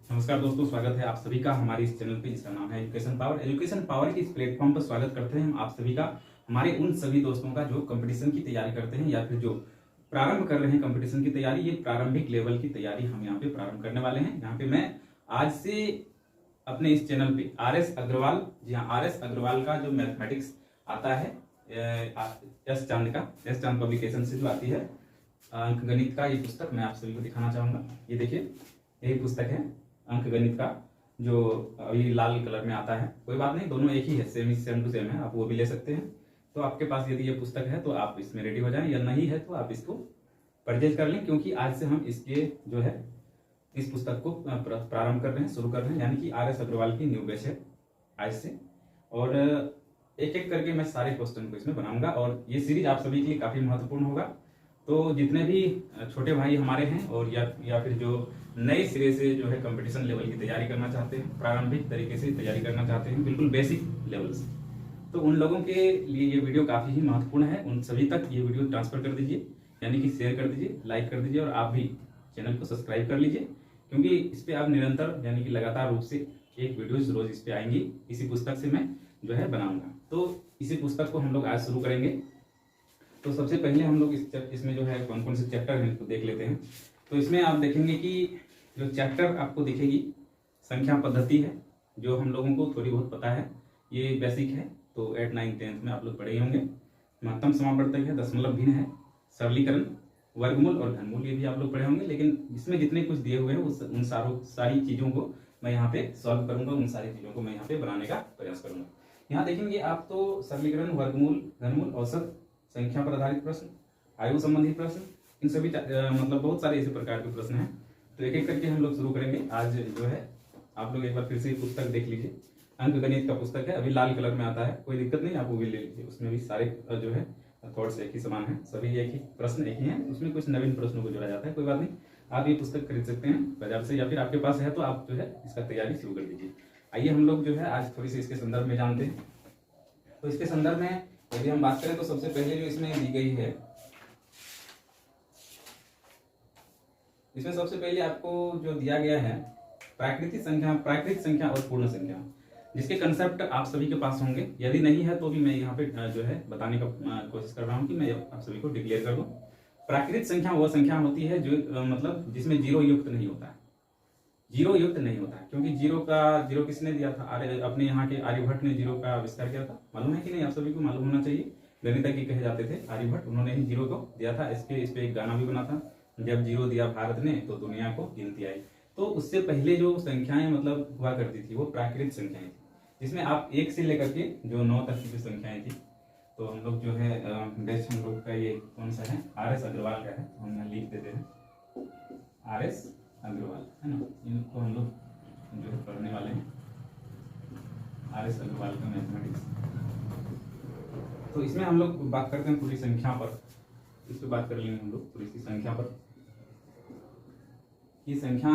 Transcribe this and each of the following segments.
नमस्कार दोस्तों, स्वागत है आप सभी का हमारे इस चैनल पे जिसका नाम है एजुकेशन पावर। एजुकेशन पावर के इस प्लेटफॉर्म पर स्वागत करते हैं हम आप सभी का, हमारे उन सभी दोस्तों का जो कंपटीशन की तैयारी करते हैं या फिर जो प्रारंभ कर रहे हैं कंपटीशन की तैयारी। ये प्रारंभिक लेवल की तैयारी हम यहाँ पे प्रारंभ करने वाले हैं। यहाँ पे मैं आज से अपने इस चैनल पे RS अग्रवाल, जी हाँ, RS अग्रवाल का जो मैथमेटिक्स आता है एस चांद पब्लिकेशन से जो आती है अंक गणित का, ये पुस्तक मैं आप सभी को दिखाना चाहूंगा। ये देखिए, यही पुस्तक है अंक गणित का, जो अभी लाल कलर में आता है। कोई बात नहीं, दोनों एक ही है, सेम टू सेम है, आप वो भी ले सकते हैं। तो आपके पास यदि ये पुस्तक है तो आप इसमें रेडी हो जाएं, या नहीं है तो आप इसको परचेज कर लें, क्योंकि आज से हम इसके जो है इस पुस्तक को प्रारंभ कर रहे हैं, शुरू कर रहे हैं। यानी कि RS अग्रवाल की न्यू बैच है आज से, और एक एक करके मैं सारे क्वेश्चन को इसमें बनाऊंगा, और ये सीरीज आप सभी के लिए काफी महत्वपूर्ण होगा। तो जितने भी छोटे भाई हमारे हैं और या फिर जो नए सिरे से जो है कंपटीशन लेवल की तैयारी करना चाहते हैं, प्रारंभिक तरीके से तैयारी करना चाहते हैं, बिल्कुल बेसिक लेवल से, तो उन लोगों के लिए ये वीडियो काफी ही महत्वपूर्ण है। उन सभी तक ये वीडियो ट्रांसफर कर दीजिए, यानी कि शेयर कर दीजिए, लाइक कर दीजिए, और आप भी चैनल को सब्सक्राइब कर लीजिए, क्योंकि इस पे आप निरंतर यानी कि लगातार रूप से एक वीडियो रोज इस पे आएंगी। इसी पुस्तक से मैं जो है बनाऊंगा। तो इसी पुस्तक को हम लोग आज शुरू करेंगे। तो सबसे पहले हम लोग इसमें जो है कौन कौन से चैप्टर हैं इसको देख लेते हैं। तो इसमें आप देखेंगे कि जो चैप्टर आपको दिखेगी संख्या पद्धति है, जो हम लोगों को थोड़ी बहुत पता है, ये बेसिक है। तो 8, 9, 10 में आप लोग पढ़े ही होंगे। महत्तम समावर्तक है, दशमलव भिन्न है, सरलीकरण, वर्गमूल और घनमूल, ये भी आप लोग पढ़े होंगे। लेकिन इसमें जितने कुछ दिए हुए हैं उन सारी चीजों को मैं यहाँ पे सॉल्व करूंगा, उन सारी चीजों को मैं यहाँ पे बनाने का प्रयास करूंगा। यहाँ देखेंगे आप तो सरलीकरण, वर्गमूल, घनमूल, औसत, संख्या पर आधारित प्रश्न, आयु संबंधी प्रश्न, इन सभी मतलब बहुत सारे इसी प्रकार के प्रश्न हैं। तो एक एक करके हम लोग शुरू करेंगे। आज जो है आप लोग एक बार फिर से पुस्तक देख लीजिए, अंक गणित का पुस्तक है, अभी लाल कलर में आता है, कोई दिक्कत नहीं, आप वो भी ले लीजिए। उसमें भी सारे जो है थॉट्स एक ही समान है, सभी एक ही प्रश्न एक ही हैं, उसमें कुछ नवीन प्रश्नों को जोड़ा जाता है। कोई बात नहीं, आप ये पुस्तक खरीद सकते हैं बाजार से, या फिर आपके पास है तो आप जो है इसका तैयारी शुरू कर दीजिए। आइए हम लोग जो है आज थोड़ी सी इसके संदर्भ में जानते हैं। तो इसके संदर्भ में यदि हम बात करें तो सबसे पहले जो इसमें दी गई है, इसमें सबसे पहले आपको जो दिया गया है प्राकृतिक संख्या और पूर्ण संख्या, जिसके कंसेप्ट आप सभी के पास होंगे। यदि नहीं है तो भी मैं यहाँ पे जो है बताने का कोशिश कर रहा हूँ कि मैं आप सभी को डिक्लेयर कर दूं। प्राकृतिक संख्या वह संख्या होती है जो मतलब जिसमें जीरो युक्त नहीं होता है, जीरो युक्त नहीं होता है, क्योंकि जीरो किसने दिया था? अपने यहाँ के आर्यभट्ट ने जीरो का आविष्कार किया था। मालूम है कि नहीं? आप सभी को मालूम होना चाहिए। गणितज्ञ कहे जाते थे आर्यभट्ट, उन्होंने ही जीरो को दिया था। इस पे एक गाना भी बना था, जब जीरो दिया भारत ने तो दुनिया को गिनती आई। तो उससे पहले जो संख्याएं मतलब हुआ करती थी वो प्राकृतिक संख्याएं थी, जिसमें आप 1 से लेकर के जो 9 तक की जो संख्याएं थी। तो हम लोग जो है बेस्ट हम लोग का ये कौन सा है? RS अग्रवाल का है, तो हम यहाँ लिख देते हैं RS अग्रवाल, है ना। इनको हम लोग जो है पढ़ने वाले हैं, RS अग्रवाल का मैथमेटिक्स। तो इसमें हम लोग बात करते हैं पूरी संख्या पर, इस पर बात कर लेंगे हम लोग पूरी सी संख्या पर। ये संख्या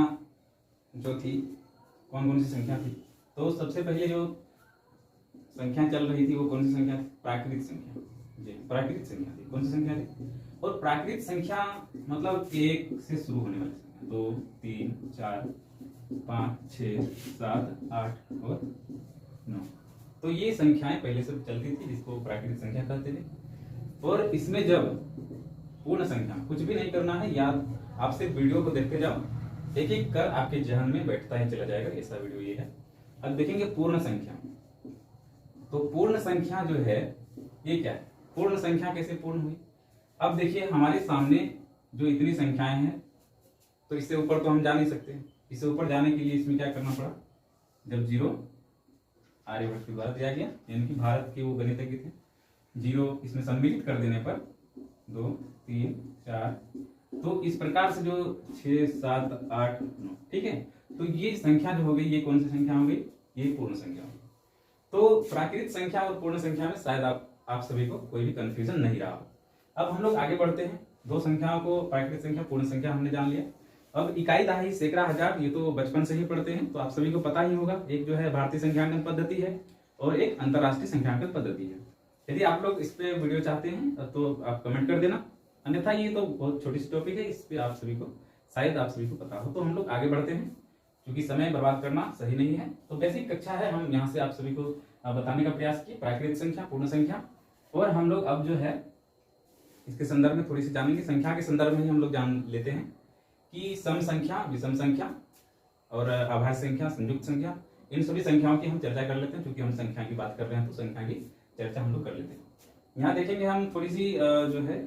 जो थी, कौन कौन सी संख्या थी? तो सबसे पहले जो संख्या चल रही थी वो कौन सी संख्या थी? प्राकृतिक संख्या, जी प्राकृतिक संख्या थी। कौन सी संख्या थी? और प्राकृतिक संख्या मतलब 1 से शुरू होने वाली संख्या, 2, 3, 4, 5, 6, 7, 8 और 9। तो ये संख्याएं पहले से चलती थी, जिसको प्राकृतिक संख्या कहते थे। और इसमें जब पूर्ण संख्या, कुछ भी नहीं करना है, याद आप सिर्फ वीडियो को देखते जाओ, एक एक कर आपके जहन में बैठता ही चला जाएगा, ऐसा वीडियो ये है। अब देखेंगे पूर्ण संख्या। तो पूर्ण संख्या जो है ये क्या है? पूर्ण संख्या कैसे पूर्ण हुई? अब देखिए हमारे सामने जो इतनी संख्याएं हैं, तो इससे ऊपर तो हम जा नहीं सकते। इससे ऊपर जाने के लिए इसमें क्या करना पड़ा? जब जीरो आर्यभट्ट के द्वारा दिया गया, यानी कि भारत के वो गणितज्ञ थे, जीरो इसमें सम्मिलित कर देने पर 2, 3, 4, तो इस प्रकार से जो 6, 7, 8, 9, ठीक है। तो ये संख्या जो हो गई, ये कौन सी संख्या हो गई? ये पूर्ण संख्या हो गई। तो प्राकृतिक संख्या और पूर्ण संख्या में शायद आप सभी को कोई भी कंफ्यूजन नहीं रहा हो। अब हम लोग आगे बढ़ते हैं। दो संख्याओं को, प्राकृतिक संख्या, पूर्ण संख्या हमने जान लिया। अब इकाई, दहाई, सैकड़ा, हजार, ये तो बचपन से ही पढ़ते हैं, तो आप सभी को पता ही होगा। एक जो है भारतीय संख्यांकन पद्धति है और एक अंतरराष्ट्रीय संख्यांकन पद्धति है। यदि आप लोग इस पे वीडियो चाहते हैं तो आप कमेंट कर देना, अन्यथा ये तो बहुत छोटी सी टॉपिक है, इस पे आप सभी को शायद आप सभी को पता हो। तो हम लोग आगे बढ़ते हैं। क्योंकि समय बर्बाद करना सही नहीं है। तो बेसिक कक्षा है, हम यहाँ से आप सभी को बताने का प्रयास किए प्राकृतिक संख्या, पूर्ण संख्या, और हम लोग अब जो है इसके संदर्भ में थोड़ी सी जानेंगे। संख्या के संदर्भ में ही हम लोग जान लेते हैं कि सम संख्या, विषम संख्या और अभाज्य संख्या, संयुक्त संख्या, इन सभी संख्याओं की हम चर्चा कर लेते हैं। क्योंकि हम संख्या की बात कर रहे हैं तो संख्या की चर्चा हम लोग कर लेते हैं। यहाँ देखेंगे हम थोड़ी सी जो है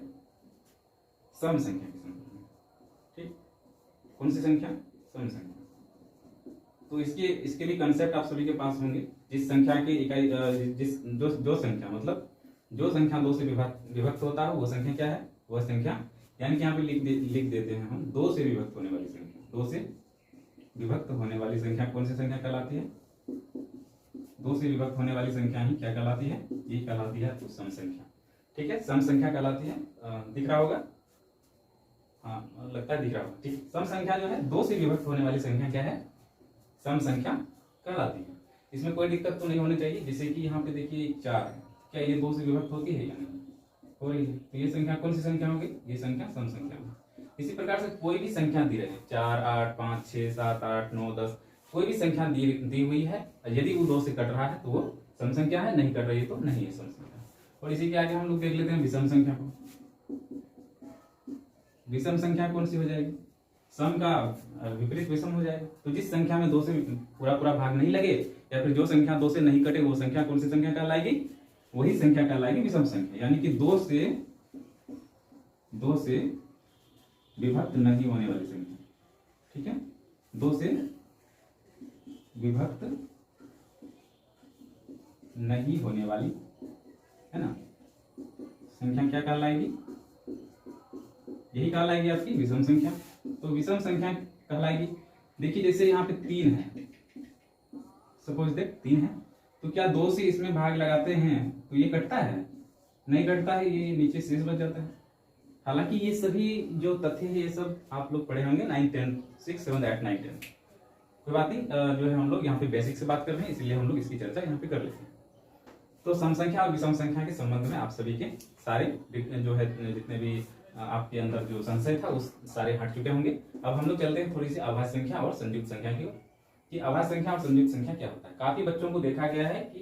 सम संख्या की संदर्भ में। ठीक, कौन सी संख्या? सम संख्या। तो इसके भी कंसेप्ट आप सभी के पास होंगे। जिस संख्या की इकाई जो संख्या मतलब जो संख्या 2 से विभक्त होता है वो संख्या क्या है? वह संख्या, यानी कि यहाँ पे लिख देते हैं हम 2 से विभक्त होने वाली संख्या। 2 से विभक्त होने वाली संख्या कौन सी संख्या कहलाती है? 2 से विभक्त होने वाली संख्या ही क्या कहलाती है? ये कहलाती है तो सम संख्या। ठीक है, सम संख्या कहलाती है। दिख रहा होगा? हाँ, लगता है दिख रहा होगा। ठीक, सम संख्या जो है 2 से विभक्त होने वाली संख्या क्या है? सम संख्या कहलाती है। इसमें कोई दिक्कत तो नहीं होनी चाहिए। जैसे कि यहाँ पे देखिए 4 है, क्या ये 2 से विभक्त होती है या नहीं? हो रही है। तो ये संख्या कौन सी संख्या होगी? ये संख्या सम संख्या होगी। इसी प्रकार से कोई भी संख्या दी रहे 4, 8, 5, 6, 7, 8, 9, 10, कोई भी संख्या दी हुई है, यदि वो 2 से कट रहा है तो वो सम संख्या है, नहीं कट रही है तो नहीं है सम संख्या। और इसी के आगे हम लोग देख लेते हैं विषम संख्या को। विषम संख्या कौन सी हो जाएगी? सम का विपरीत विषम हो जाएगा। तो जिस संख्या में 2 से पूरा भाग नहीं लगे या फिर जो संख्या 2 से नहीं कटे वो संख्या कौन सी संख्या कहलाएगी? वही संख्या कहलाएगी विषम संख्या। यानी कि 2 से विभक्त नहीं होने वाली संख्या। ठीक है, 2 से विभक्त नहीं होने वाली है ना संख्या क्या कहलाएगी? यही कहलाएगी आपकी विषम संख्या। तो विषम संख्या कहलाएगी। देखिए जैसे यहाँ पे 3 है, सपोज देख 3 है, तो क्या 2 से इसमें भाग लगाते हैं तो ये कटता है? नहीं कटता है, ये नीचे शेष बच जाता है। हालांकि ये सभी जो तथ्य है ये सब आप लोग पढ़े होंगे 9, 10, 6, 7, 8, 9, 10। कोई बात नहीं, जो है हम लोग यहाँ पे बेसिक से बात कर रहे हैं, इसलिए हम लोग इसकी चर्चा यहाँ पे कर लेते हैं। तो सम संख्या और विषम संख्या के संबंध में आप सभी के सारे जो है जितने भी आपके अंदर जो संशय था उस सारे हट चुके होंगे। अब हम लोग चलते हैं थोड़ी सी अभाज्य संख्या और संयुक्त संख्या की ओर कि अभाज्य संख्या और संयुक्त संख्या क्या होता है। काफी बच्चों को देखा गया है कि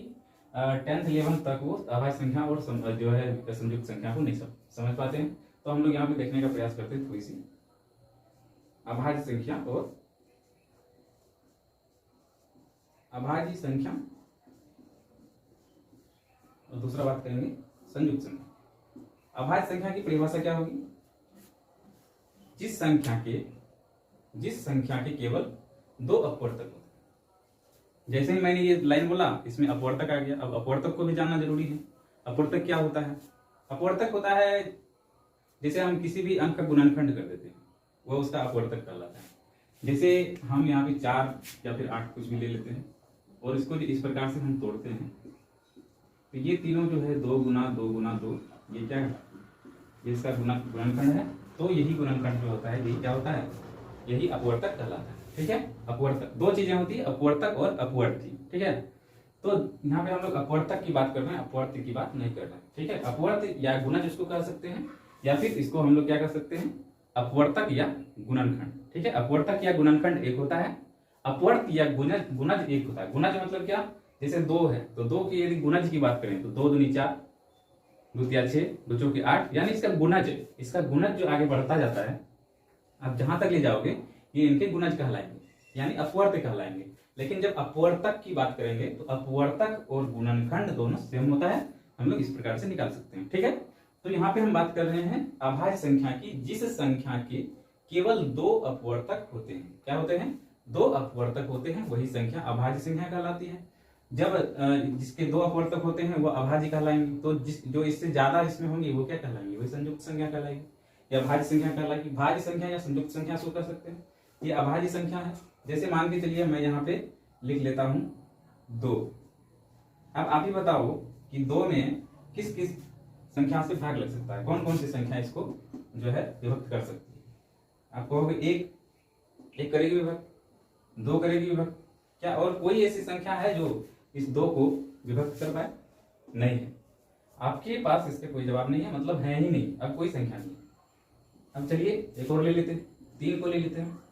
10th 11th तक वो अभाज्य संख्या और जो है संयुक्त संख्या को नहीं समझ पाते हैं। तो हम लोग यहाँ पे देखने का प्रयास करते हैं थोड़ी सी अभाज्य संख्या और अभाज्य संख्या, और दूसरा बात करेंगे संयुक्त संख्या। अभाज्य संख्या की परिभाषा क्या होगी? जिस संख्या के केवल 2 अपवर्तक होते हैं। जैसे ही मैंने ये लाइन बोला इसमें अपवर्तक आ गया। अब अपवर्तक को भी जानना जरूरी है। अपवर्तक क्या होता है? अपवर्तक होता है जैसे हम किसी भी अंक का गुणनखंड कर देते हैं, वह उसका अपवर्तक कहलाता है। जैसे हम यहाँ पे 4 या फिर 8 कुछ भी ले लेते हैं और इसको इस प्रकार से हम तोड़ते हैं, तो ये तीनों जो है 2 गुना 2 गुना 2, ये क्या है? ये इसका गुणनखंड है। तो यही गुणनखंड जो होता है यही क्या होता है? यही अपवर्तक कहलाता है। ठीक है, अपवर्तक 2 चीजें होती है, अपवर्तक और अपवर्ती। ठीक है, तो यहाँ पे हम लोग अपवर्तक की बात कर रहे हैं, अपवर्त की बात नहीं कर रहे हैं। ठीक है, अपवर्त या गुणज इसको कह सकते हैं, या फिर इसको हम लोग क्या कर सकते हैं? अपवर्तक या गुणनखंड। ठीक है, अपवर्तक या गुणनखंड एक होता है, अपवर्त या गुणज एक होता है। गुणज मतलब क्या? जैसे 2 है तो 2 की यदि गुणज की बात करें तो 2 दूनी 4, 2 तिया 6, 2 चौके 8, यानी इसका गुणज जो आगे बढ़ता जाता है आप जहां तक ले जाओगे ये इनके गुणज कहलाएंगे, यानी अपवर्त कहलाएंगे। लेकिन जब अपवर्तक की बात करेंगे तो अपवर्तक और गुणनखंड दोनों सेम होता है, हम लोग इस प्रकार से निकाल सकते हैं। ठीक है, तो यहाँ पे हम बात कर रहे हैं अभाज्य संख्या की जिस संख्या के केवल 2 अपवर्तक होते हैं। क्या होते हैं? 2 अपवर्तक होते हैं, वही संख्या अभाज्य संख्या कहलाती है। जब जिसके 2 अपवर्तक होते हैं वो अभाज्य कहलाएंगे। तो जो इससे ज्यादा इसमें होंगी वो क्या कहलाएंगे? वही संयुक्त संख्या कहलाएगी या भाज्य संख्या कहलाएगी। भाज्य संख्या या संयुक्त संख्या से कर सकते हैं। ये अभाज्य संख्या है। जैसे मान के चलिए मैं यहाँ पे लिख लेता हूं 2। अब आप ही बताओ कि 2 में किस किस संख्या से भाग लग सकता है? कौन कौन सी संख्या इसको जो है विभक्त कर सकती है? आप कहोगे 1 करेगी विभक्त, 2 करेगी विभक्त, क्या और कोई ऐसी संख्या है जो इस 2 को विभक्त कर पाए? नहीं है। आपके पास इसके कोई जवाब नहीं है, मतलब है ही नहीं, अब कोई संख्या नहीं है। अब चलिए एक और ले लेते हैं, 3 को ले लेते हैं।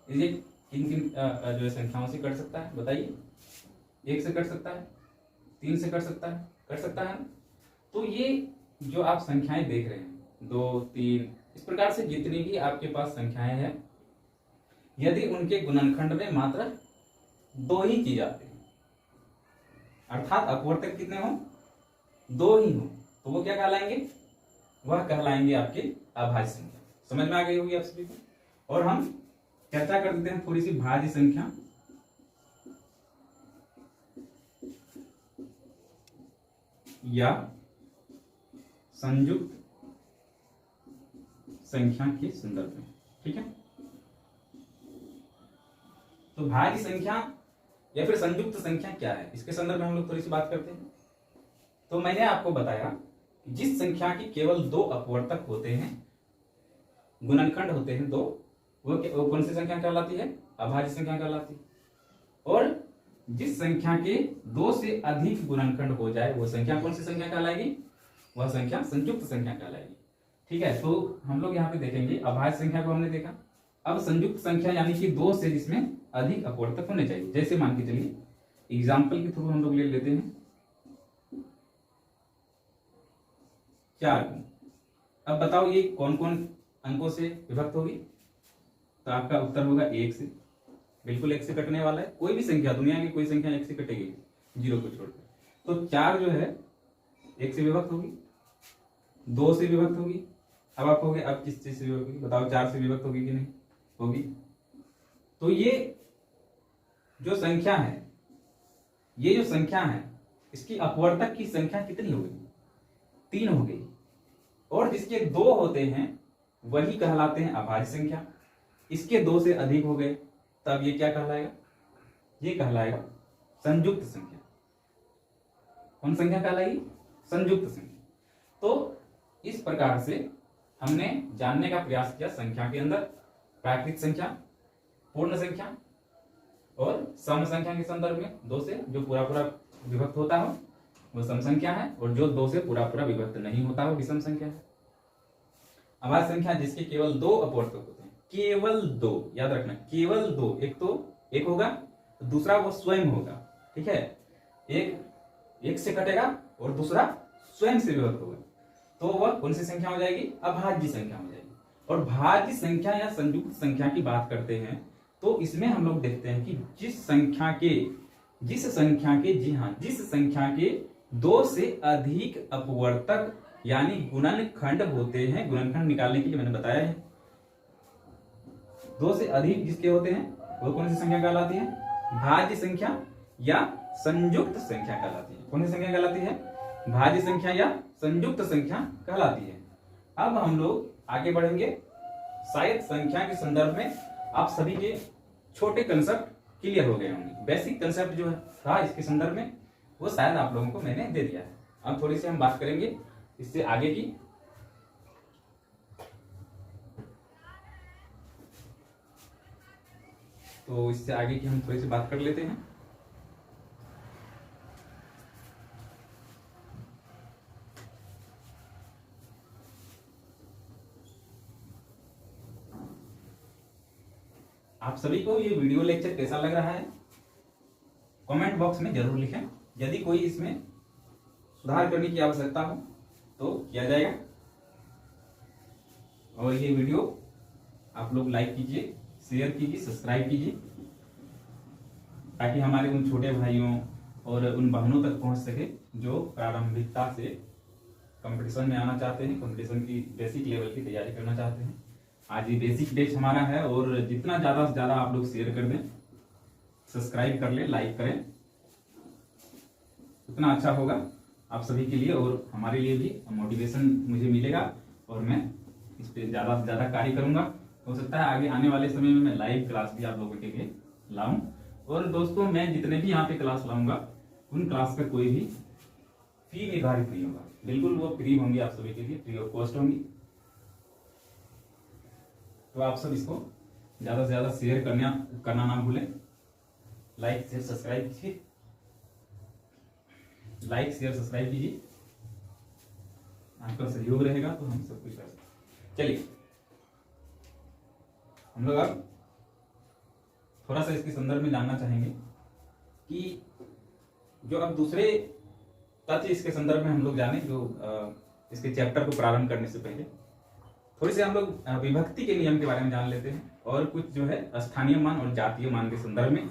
ये किन किन जो है संख्याओं से कट सकता है बताइए। 1 से कट सकता है, 3 से कट सकता है, कट सकता है ना। तो ये जो आप संख्याएं देख रहे हैं 2, 3, इस प्रकार से जितनी भी आपके पास संख्याएं हैं, यदि उनके गुणनखंड में मात्र 2 ही चीज आते हैं, अर्थात अपवर्तक कितने हो, 2 ही हो, तो वो क्या कहलाएंगे, वह कहलाएंगे आपके अभाज्य संख्या। समझ में आ गई होगी आप सभी को। और हम चर्चा कर देते हैं थोड़ी सी भाज्य संख्या। या संयुक्त संख्या के संदर्भ में, ठीक है। तो भाज्य संख्या या फिर संयुक्त संख्या क्या है, इसके संदर्भ में हम लोग थोड़ी सी बात करते हैं। तो मैंने आपको बताया जिस संख्या की केवल 2 अपवर्तक होते हैं, गुणनखंड होते हैं 2, वो कौन सी संख्या कहलाती है, अभाज्य संख्या कहलाती है। और जिस संख्या के 2 से अधिक गुणनखंड हो जाए वो संख्या कौन सी संख्या कहलाएगी, वह संख्या संयुक्त संख्या कहलाएगी, ठीक है। तो हम लोग यहाँ पे देखेंगे अभाज्य संख्या को हमने देखा। अब संयुक्त संख्या यानी कि 2 से जिसमें अधिक अपवर्तक होने चाहिए। जैसे मान के चलिए एग्जाम्पल के थ्रू हम लोग ले लेते हैं 4 गुण। अब बताओ ये कौन कौन अंकों से विभक्त होगी, तो आपका उत्तर होगा 1 से, बिल्कुल 1 से कटने वाला है। कोई भी संख्या, दुनिया की कोई संख्या 1 से कटेगी, 0 को छोड़कर। तो 4 जो है 1 से विभक्त होगी, 2 से विभक्त होगी। अब आप कहोगे अब किस चीज से विभक्त होगी, बताओ 4 से विभक्त होगी कि नहीं होगी। तो ये जो संख्या है, ये जो संख्या है, इसकी अपवर्तक की संख्या कितनी हो गई, 3 हो गई। और जिसके 2 होते हैं वही कहलाते हैं अभाज्य संख्या। इसके 2 से अधिक हो गए तब ये क्या कहलाएगा, ये कहलाएगा संयुक्त संख्या। कौन संख्या कहलाएगी, संयुक्त संख्या। तो इस प्रकार से हमने जानने का प्रयास किया संख्या के अंदर प्राकृत संख्या, पूर्ण संख्या और सम संख्या के संदर्भ में। 2 से जो पूरा पूरा विभक्त होता हो वो सम संख्या है, और जो 2 से पूरा पूरा विभक्त नहीं होता हो विषम संख्या है। अभाज्य संख्या जिसके केवल 2 अपवर्तक होते हैं, केवल 2, याद रखना केवल 2। एक तो एक होगा, दूसरा वो स्वयं होगा, ठीक है। एक से कटेगा और दूसरा स्वयं से विभक्त होगा, तो वह कौन सी संख्या हो जाएगी, अभाज्य संख्या हो जाएगी। और भाज्य संख्या या संयुक्त संख्या की बात करते हैं तो इसमें हम लोग देखते हैं कि जिस संख्या के जी हाँ, जिस संख्या के 2 से अधिक अपवर्तक यानी गुणनखंड होते हैं। गुणनखंड निकालने के लिए मैंने बताया है, 2 से अधिक जिसके होते हैं वो कौन सी संख्या कहलाती है, भाज्य संख्या या संयुक्त संख्या कहलाती है। कौन सी संख्या कहलाती है, भाज्य संख्या या संयुक्त संख्या कहलाती है। अब हम लोग आगे बढ़ेंगे, शायद संख्या के संदर्भ में आप सभी के छोटे कंसेप्ट क्लियर हो गए होंगे। बेसिक कंसेप्ट जो था इसके संदर्भ में वो शायद आप लोगों को मैंने दे दिया है। अब थोड़ी सी हम बात करेंगे इससे आगे की। तो इससे आगे की हम थोड़ी सी बात कर लेते हैं। आप सभी को ये वीडियो लेक्चर कैसा लग रहा है कमेंट बॉक्स में जरूर लिखें। यदि कोई इसमें सुधार करने की आवश्यकता हो तो किया जाएगा। और ये वीडियो आप लोग लाइक कीजिए, शेयर कीजिए, सब्सक्राइब कीजिए, ताकि हमारे उन छोटे भाइयों और उन बहनों तक पहुंच सके जो प्रारंभिकता से कंपटीशन में आना चाहते हैं, कंपटीशन की बेसिक लेवल की तैयारी करना चाहते हैं। आज ये बेसिक डेट हमारा है, और जितना ज्यादा से ज्यादा आप लोग शेयर कर दें, सब्सक्राइब कर लें, लाइक करें, उतना अच्छा होगा आप सभी के लिए और हमारे लिए भी। मोटिवेशन मुझे मिलेगा और मैं इस पे ज्यादा से ज्यादा कार्य करूंगा। हो सकता है आगे आने वाले समय में मैं लाइव क्लास भी आप लोगों के लिए लाऊं। और दोस्तों, मैं जितने भी यहाँ पे क्लास लाऊंगा उन क्लास का कोई भी फी निर्धारित नहीं होगा, बिल्कुल वो फ्री होंगी आप सभी के लिए, फ्री ऑफ कॉस्ट होंगी। तो आप सब इसको ज्यादा से ज्यादा शेयर करना ना भूलें। लाइक शेयर सब्सक्राइब कीजिए, लाइक शेयर सब्सक्राइब कीजिए, आपका सहयोग रहेगा तो हम सब कुछ कर सकते। चलिए हम लोग अब थोड़ा सा इसके संदर्भ में जानना चाहेंगे कि जो अब दूसरे तथ्य इसके संदर्भ में हम लोग जाने, जो इसके चैप्टर को प्रारंभ करने से पहले थोड़ी से हम लोग विभक्ति के नियम के बारे में जान लेते हैं, और कुछ जो है स्थानीय मान और जातीय मान के संदर्भ में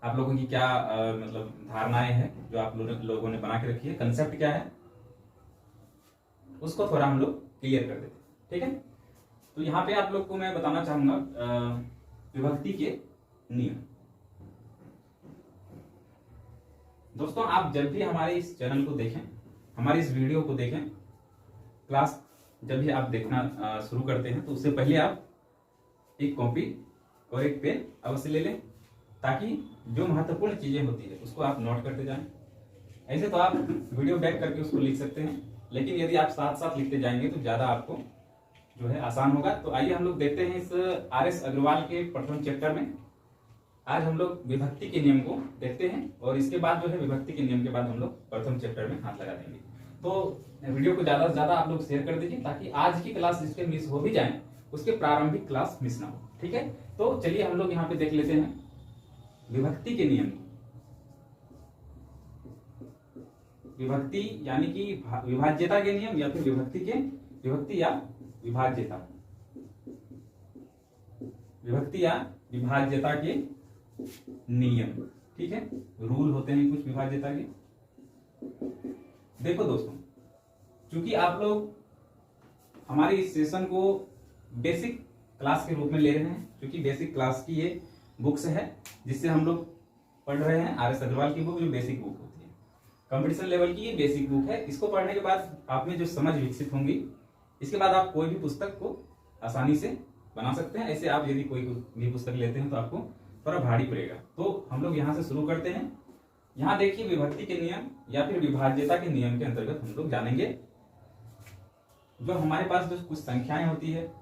आप लोगों की क्या मतलब धारणाएं हैं जो आप लोगों ने बना के रखी है, कंसेप्ट क्या है, उसको थोड़ा हम लोग क्लियर कर देते हैं। ठीक है, तो यहाँ पे आप लोग को मैं बताना चाहूंगा विभक्ति के नियम। दोस्तों, आप जब भी हमारे इस चैनल को देखें, हमारी इस वीडियो को देखें, क्लास जब भी आप देखना शुरू करते हैं तो उससे पहले आप एक कॉपी और एक पेन अवश्य ले लें, ताकि जो महत्वपूर्ण चीजें होती है उसको आप नोट करते जाएं। ऐसे तो आप वीडियो बैक करके उसको लिख सकते हैं, लेकिन यदि आप साथ साथ लिखते जाएंगे तो ज्यादा आपको जो है आसान होगा। तो आइए हम लोग देखते हैं इस RS अग्रवाल के प्रथम चैप्टर में। आज हम लोग विभक्ति के नियम को देखते हैं, और इसके बाद जो है विभक्ति के नियम के बाद हम लोग प्रथम चैप्टर में हाथ लगा देंगे। तो वीडियो को ज्यादा से ज्यादा आप लोग शेयर कर दीजिए, ताकि आज की क्लास जिसके मिस हो भी जाए उसके प्रारंभिक क्लास मिस ना हो। ठीक है, तो चलिए हम लोग यहाँ पे देख लेते हैं विभक्ति के नियम। विभक्ति यानी कि विभाज्यता के नियम, या फिर विभक्ति या विभाज्यता, विभक्ति या विभाज्यता के नियम। ठीक है, रूल होते हैं कुछ विभाज्यता के। देखो दोस्तों, चूंकि आप लोग हमारे इस सेशन को बेसिक क्लास के रूप में ले रहे हैं, क्योंकि बेसिक क्लास की ये बुक्स है जिससे हम लोग पढ़ रहे हैं, RS अग्रवाल की बुक जो बेसिक बुक होती है, कंपटीशन लेवल की ये बेसिक बुक है। इसको पढ़ने के बाद आप में जो समझ विकसित होंगी, इसके बाद आप कोई भी पुस्तक को आसानी से बना सकते हैं। ऐसे आप यदि कोई भी पुस्तक लेते हैं तो आपको थोड़ा भारी पड़ेगा। तो हम लोग यहाँ से शुरू करते हैं। यहाँ देखिए, विभक्ति के नियम या फिर विभाज्यता के नियम के अंतर्गत हम लोग जानेंगे जो हमारे पास जो कुछ संख्याएं होती है,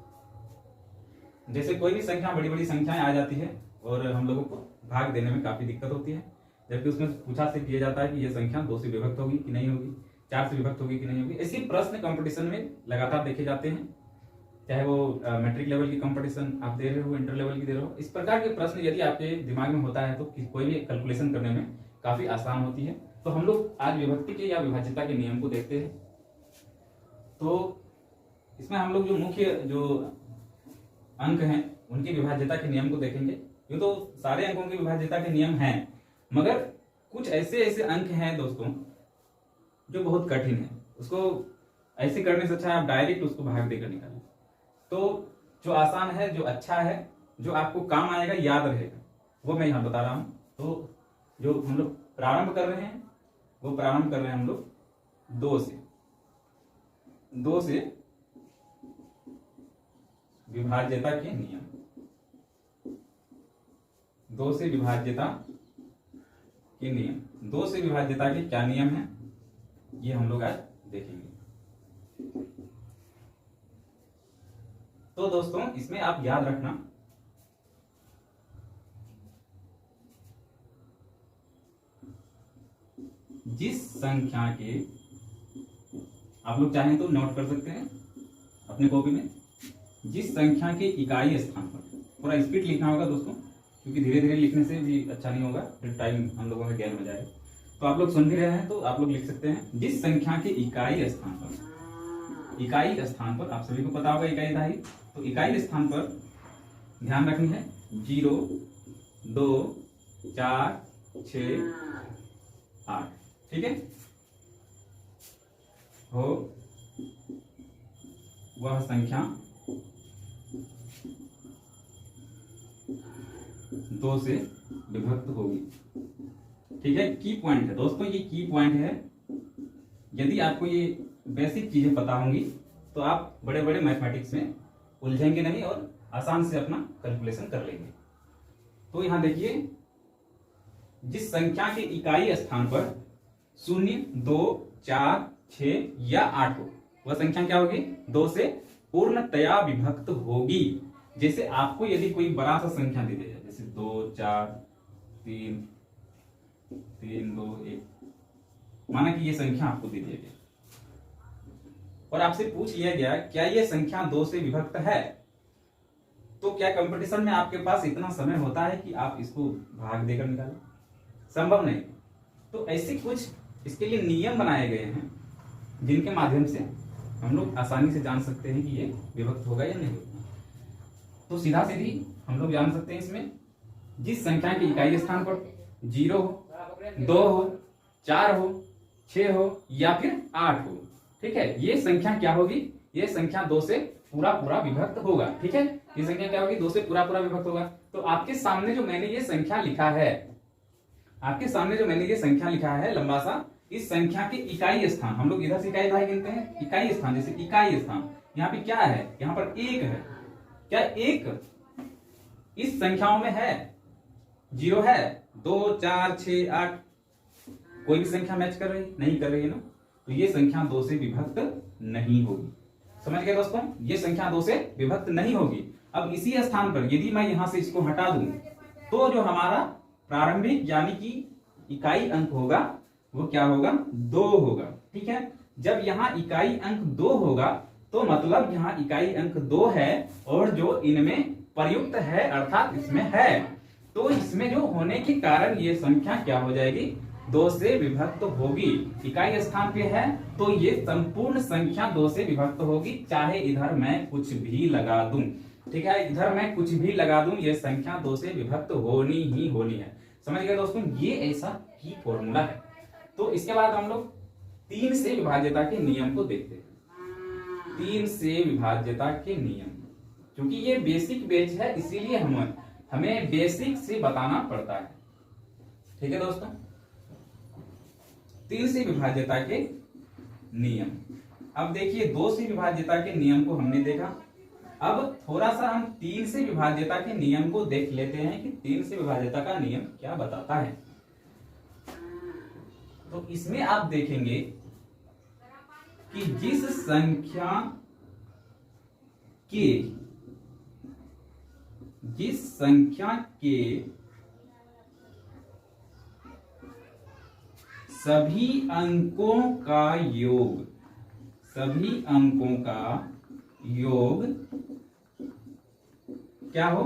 जैसे कोई भी संख्या, बड़ी बड़ी संख्याएं आ जाती है और हम लोगों को भाग देने में काफी दिक्कत होती है, जबकि उसमें पूछा से किया जाता है कि यह संख्या 2 से विभक्त होगी कि नहीं होगी, 4 से विभक्त होगी कि नहीं होगी। ऐसे प्रश्न कंपटीशन में लगातार देखे जाते हैं, चाहे वो मैट्रिक लेवल की कंपटीशन आप दे रहे हो, इंटर लेवल की दे रहे हो। इस प्रकार के प्रश्न यदि आपके दिमाग में होता है तो कोई भी कैलकुलेशन करने में काफी आसान होती है। तो हम लोग आज विभक्ति के या विभाज्यता के नियम को देखते हैं। तो इसमें हम लोग जो मुख्य जो अंक हैं उनकी विभाज्यता के नियम को देखेंगे। यूं तो सारे अंकों की विभाज्यता के नियम हैं, मगर कुछ ऐसे अंक हैं दोस्तों जो बहुत कठिन है। उसको ऐसे करने से अच्छा है आप डायरेक्ट उसको भाग देकर निकालें। तो जो आसान है, जो अच्छा है, जो आपको काम आएगा, याद रहेगा, वो मैं यहाँ बता रहा हूँ। तो जो हम लोग प्रारंभ कर रहे हैं वो प्रारंभ कर रहे हैं हम लोग 2 से विभाज्यता के नियम। 2 से विभाज्यता के नियम। 2 से विभाज्यता के क्या नियम हैं ये हम लोग आज देखेंगे। तो दोस्तों, इसमें आप याद रखना, जिस संख्या के, आप लोग चाहें तो नोट कर सकते हैं अपने कॉपी में, जिस संख्या के इकाई स्थान पर, थोड़ा स्पीड लिखना होगा दोस्तों, क्योंकि धीरे धीरे लिखने से भी अच्छा नहीं होगा, फिर टाइम हम लोगों का गैर हो जाएगा। तो आप लोग सुन भी रहे हैं तो आप लोग लिख सकते हैं, जिस संख्या के इकाई स्थान पर, इकाई स्थान पर, आप सभी को पता होगा इकाई दहाई, तो इकाई स्थान पर ध्यान रखनी है 0, 2, 4, 6, 8। ठीक है, हो वह संख्या 2 से विभक्त होगी। ठीक है, की पॉइंट है दोस्तों, ये की पॉइंट है। यदि आपको ये बेसिक चीजें पता होंगी तो आप बड़े बड़े मैथमेटिक्स में उलझेंगे नहीं और आसान से अपना कैलकुलेशन कर लेंगे। तो यहां देखिए, जिस संख्या के इकाई स्थान पर 0, 2, 4, 6 या 8 हो, वह संख्या क्या होगी? 2 से पूर्णतया विभक्त होगी। जैसे आपको यदि कोई बड़ा सा संख्या दे दिया, जैसे 2, 4, 3, 2, 1, माना कि ये संख्या आपको दे दिया गया और आपसे पूछ लिया गया क्या ये संख्या 2 से विभक्त है, तो क्या कंपटीशन में आपके पास इतना समय होता है कि आप इसको भाग देकर निकालें? संभव नहीं। तो ऐसे कुछ इसके लिए नियम बनाए गए हैं जिनके माध्यम से हम लोग आसानी से जान सकते हैं कि ये विभक्त होगा या नहीं होगा। तो सीधा सीधी हम लोग जान सकते हैं इसमें, जिस संख्या के इकाई स्थान पर 0 हो, 2 हो, 4 हो, 6 हो या फिर 8 हो, ठीक है, ये संख्या क्या होगी? ये संख्या 2 से पूरा पूरा विभक्त होगा। ठीक है, ये संख्या क्या होगी? 2 से पूरा पूरा विभक्त होगा। तो आपके सामने जो मैंने ये संख्या लिखा है, आपके सामने जो मैंने ये संख्या लिखा है लंबा सा, इस संख्या के इकाई स्थान, हम लोग इधर से इकाई भाई गिनते हैं, इकाई स्थान, जैसे इकाई स्थान यहाँ पे क्या है? यहाँ पर 1 है। क्या 1 इस संख्याओं में है? 0 है? 2, 4, 6, 8 कोई भी संख्या मैच कर रही? नहीं कर रही है ना। तो ये संख्या 2 से विभक्त नहीं होगी। समझ गए दोस्तों? ये संख्या 2 से विभक्त नहीं होगी। अब इसी स्थान पर यदि मैं यहां से इसको हटा दूं तो जो हमारा प्रारंभिक यानी कि इकाई अंक होगा वो क्या होगा? 2 होगा। ठीक है, जब यहाँ इकाई अंक 2 होगा तो मतलब यहाँ इकाई अंक 2 है और जो इनमें प्रयुक्त है अर्थात इसमें है, तो इसमें जो होने के कारण ये संख्या क्या हो जाएगी? 2 से विभक्त होगी। इकाई स्थान पे है तो ये संपूर्ण संख्या 2 से विभक्त होगी, चाहे इधर मैं कुछ भी लगा दूं। ठीक है, इधर मैं कुछ भी लगा दूं, ये संख्या 2 से विभक्त होनी ही होनी है। समझ गए दोस्तों? ये ऐसा ही फॉर्मूला है। तो इसके बाद हम लोग 3 से विभाज्यता के नियम को देखते हैं। 3 से विभाज्यता के नियम, क्योंकि ये बेसिक बेच है इसीलिए हमें बेसिक से बताना पड़ता है। ठीक है दोस्तों, 3 से विभाज्यता के नियम। अब देखिए 2 से विभाज्यता के नियम को हमने देखा, अब थोड़ा सा हम 3 से विभाज्यता के नियम को देख लेते हैं कि 3 से विभाज्यता का नियम क्या बताता है। तो इसमें आप देखेंगे कि जिस संख्या के सभी अंकों का योग क्या हो?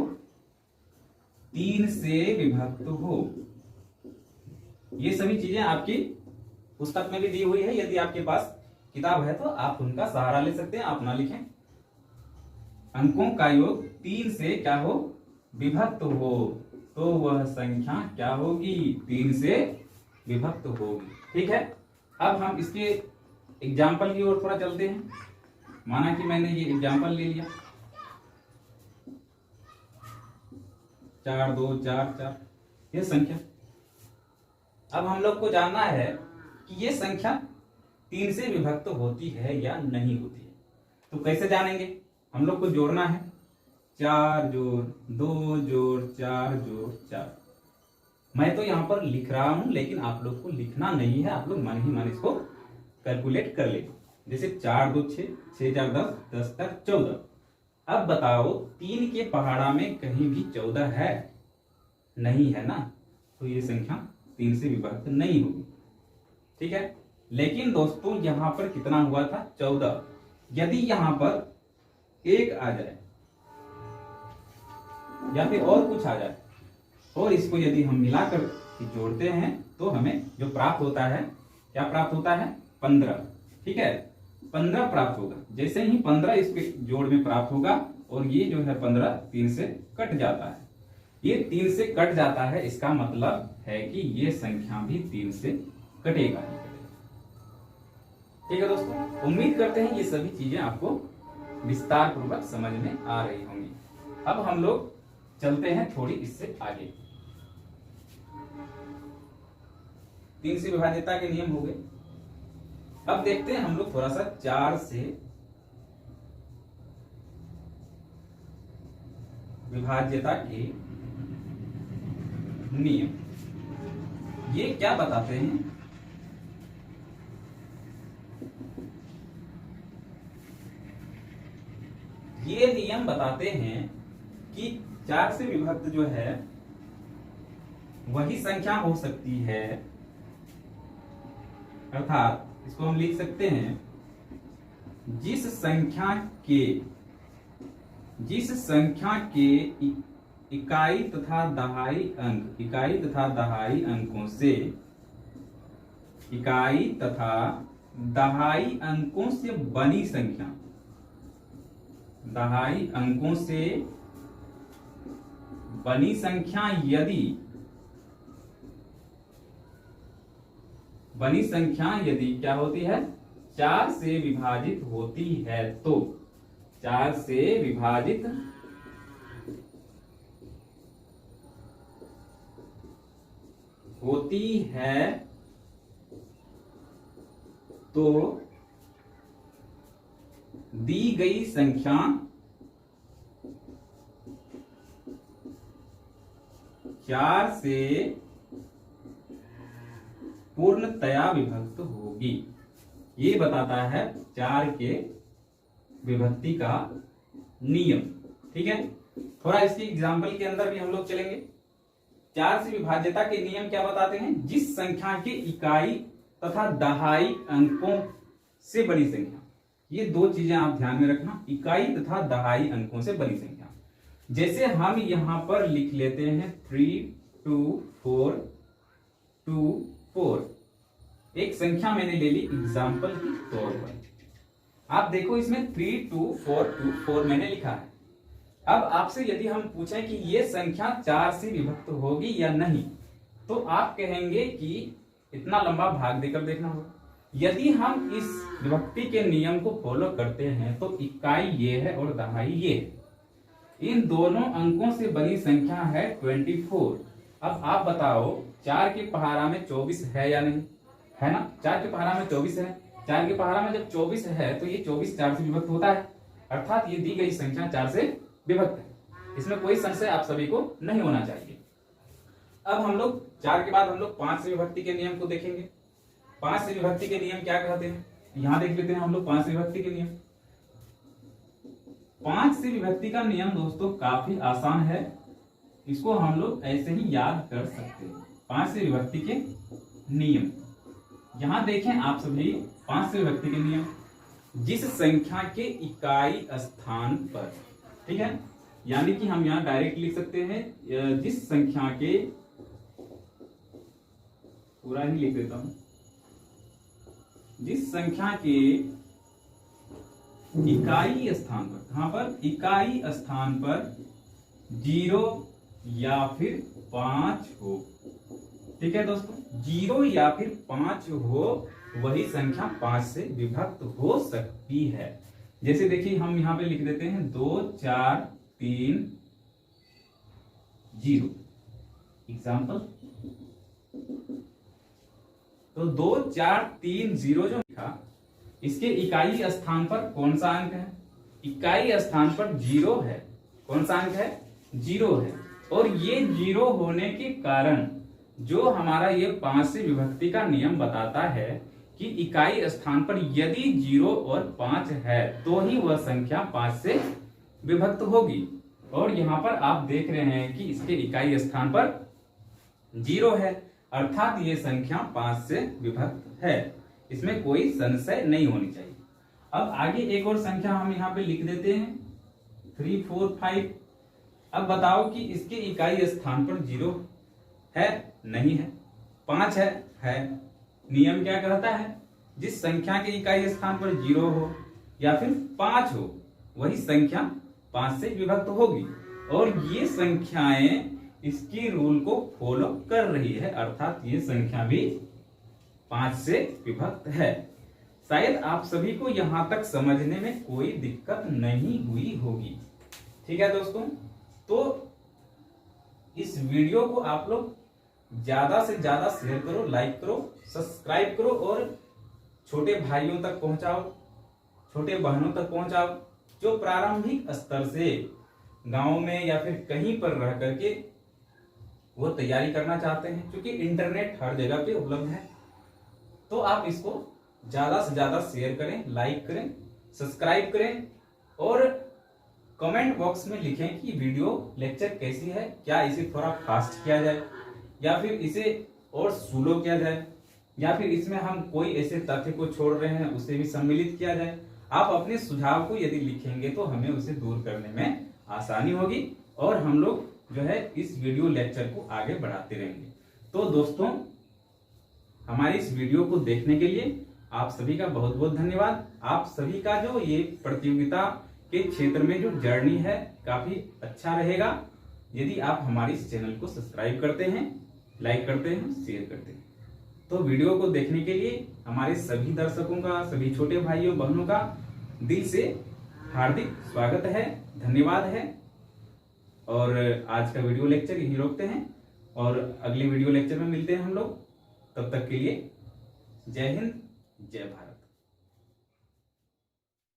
3 से विभक्त हो। ये सभी चीजें आपकी पुस्तक में भी दी हुई है, यदि आपके पास किताब है तो आप उनका सहारा ले सकते हैं, आप ना लिखें। अंकों का योग 3 से क्या हो? विभक्त हो, तो वह संख्या क्या होगी? 3 से विभक्त होगी। ठीक है, अब हम इसके एग्जाम्पल की ओर थोड़ा चलते हैं। माना कि मैंने ये एग्जाम्पल ले लिया, 4, 2, 4, 4 ये संख्या। अब हम लोग को जानना है कि ये संख्या 3 से विभक्त होती है या नहीं होती है। तो कैसे जानेंगे? हम लोग को जोड़ना है, 4 जोड़ 2 जोड़ 4 जोड़ 4। मैं तो यहां पर लिख रहा हूं, लेकिन आप लोग को लिखना नहीं है, आप लोग मन ही मन इसको कैलकुलेट कर ले। जैसे 4 2 6, 6 4 10, 10 4 14। अब बताओ 3 के पहाड़ा में कहीं भी 14 है? नहीं है ना, तो ये संख्या 3 से विभक्त नहीं होगी। ठीक है, लेकिन दोस्तों यहां पर कितना हुआ था? 14। यदि यहां पर 1 आ जाए या फिर और कुछ आ जाए और इसको यदि हम मिलाकर जोड़ते हैं तो हमें जो प्राप्त होता है, क्या प्राप्त होता है? 15। ठीक है, 15 प्राप्त होगा। जैसे ही 15 इसके जोड़ में प्राप्त होगा और ये जो है 15 3 से कट जाता है। ये 3 से कट जाता है, इसका मतलब है कि ये संख्या भी 3 से कटेगा ही कटेगा। ठीक है दोस्तों, उम्मीद करते हैं ये सभी चीजें आपको विस्तार पूर्वक समझ में आ रही होंगी। अब हम लोग चलते हैं थोड़ी इससे आगे। 3 से विभाज्यता के नियम हो गए। अब देखते हैं हम लोग थोड़ा सा 4 से विभाज्यता के नियम। ये क्या बताते हैं? ये नियम बताते हैं कि 4 से विभक्त जो है वही संख्या हो सकती है, अर्थात इसको हम लिख सकते हैं जिस संख्या के जिस संख्या के इकाई तथा दहाई अंकों से बनी संख्या, यदि क्या होती है, 4 से विभाजित होती है तो, 4 से विभाजित होती है तो दी गई संख्या चार से पूर्णतया विभक्त होगी। ये बताता है 4 के विभक्ति का नियम। ठीक है, थोड़ा इसकी एग्जाम्पल के अंदर भी हम लोग चलेंगे। 4 से विभाज्यता के नियम क्या बताते हैं, जिस संख्या के इकाई तथा दहाई अंकों से बनी संख्या। ये 2 चीजें आप ध्यान में रखना, इकाई तथा दहाई अंकों से बनी संख्या। जैसे हम यहां पर लिख लेते हैं 3, 2, 4, 2, 4। एक संख्या मैंने ले ली एग्जाम्पल के तौर पर। आप देखो इसमें 3, 2, 4, 2, 4 मैंने लिखा है। अब आपसे यदि हम पूछें कि ये संख्या 4 से विभक्त होगी या नहीं, तो आप कहेंगे कि इतना लंबा भाग देकर देखना होगा। यदि हम इस विभक्ति के नियम को फॉलो करते हैं तो इकाई ये है और दहाई ये है। इन दोनों अंकों से बनी संख्या है 24। अब आप बताओ 4 के पहाड़ा में 24 है या नहीं, है ना। 4 के पहाड़ा में 24 है। 4 के पहाड़ा में जब 24 है तो ये 24 4 से विभक्त होता है, अर्थात ये दी गई संख्या 4 से विभक्त है। इसमें कोई संशय आप सभी को नहीं होना चाहिए। अब हम लोग 4 के बाद हम लोग 5 से विभक्ति के नियम को देखेंगे। 5 से विभक्ति के नियम क्या कहते हैं, यहां देख लेते हैं हम लोग 5 से विभक्ति के नियम। 5 से विभक्ति का नियम दोस्तों काफी आसान है, इसको हम लोग ऐसे ही याद कर सकते हैं। 5 से विभक्ति के नियम यहां देखें आप सभी। 5 से विभक्ति के नियम, जिस संख्या के इकाई स्थान पर, ठीक है, यानी कि हम यहां डायरेक्ट लिख सकते हैं जिस संख्या के, पूरा ही लिख देता हूं, जिस संख्या के इकाई स्थान पर, कहां पर, इकाई स्थान पर 0 या फिर 5 हो। ठीक है दोस्तों, 0 या फिर 5 हो, वही संख्या 5 से विभक्त हो सकती है। जैसे देखिए हम यहां पे लिख देते हैं 2, 4, 3, 0 एग्जाम्पल। तो 2, 4, 3, 0 जो लिखा, इसके इकाई स्थान पर कौन सा अंक है, इकाई स्थान पर 0 है। कौन सा अंक है, 0 है। और ये 0 होने के कारण जो हमारा ये 5 से विभक्ति का नियम बताता है कि इकाई स्थान पर यदि 0 और 5 है तो ही वह संख्या 5 से विभक्त होगी। और यहां पर आप देख रहे हैं कि इसके इकाई स्थान पर 0 है, अर्थात ये संख्या 5 से विभक्त है। इसमें कोई संशय नहीं होनी चाहिए। अब आगे एक और संख्या हम यहाँ पे लिख देते हैं 3, 4, 5। अब बताओ कि इसके इकाई स्थान पर 0 है, नहीं है, 5 है। नियम क्या कहता है, जिस संख्या के इकाई स्थान पर 0 हो या फिर 5 हो, वही संख्या 5 से विभक्त होगी। और ये संख्याएं इसकी रूल को फॉलो कर रही है, अर्थात ये संख्या भी 5 से विभक्त है। शायद आप सभी को यहां तक समझने में कोई दिक्कत नहीं हुई होगी। ठीक है दोस्तों, तो इस वीडियो को आप लोग ज्यादा से ज्यादा शेयर करो, लाइक करो, सब्सक्राइब करो और छोटे भाइयों तक पहुंचाओ, छोटे बहनों तक पहुंचाओ, जो प्रारंभिक स्तर से गांव में या फिर कहीं पर रह करके वो तैयारी करना चाहते हैं। क्योंकि इंटरनेट हर जगह पे उपलब्ध है, तो आप इसको ज्यादा से ज्यादा शेयर करें, लाइक करें, सब्सक्राइब करें और कमेंट बॉक्स में लिखें कि वीडियो लेक्चर कैसी है, क्या इसे थोड़ा फास्ट किया जाए या फिर इसे और स्लो किया जाए, या फिर इसमें हम कोई ऐसे तथ्य को छोड़ रहे हैं उसे भी सम्मिलित किया जाए। आप अपने सुझाव को यदि लिखेंगे तो हमें उसे दूर करने में आसानी होगी और हम लोग जो है इस वीडियो लेक्चर को आगे बढ़ाते रहेंगे। तो दोस्तों, हमारी इस वीडियो को देखने के लिए आप सभी का बहुत बहुत धन्यवाद। आप सभी का जो ये प्रतियोगिता के क्षेत्र में जो जर्नी है काफी अच्छा रहेगा यदि आप हमारे इस चैनल को सब्सक्राइब करते हैं, लाइक करते हैं, शेयर करते हैं। तो वीडियो को देखने के लिए हमारे सभी दर्शकों का, सभी छोटे भाइयों बहनों का दिल से हार्दिक स्वागत है, धन्यवाद है। और आज का वीडियो लेक्चर यहीं रोकते हैं और अगले वीडियो लेक्चर में मिलते हैं हम लोग। तब तक के लिए जय हिंद, जय भारत।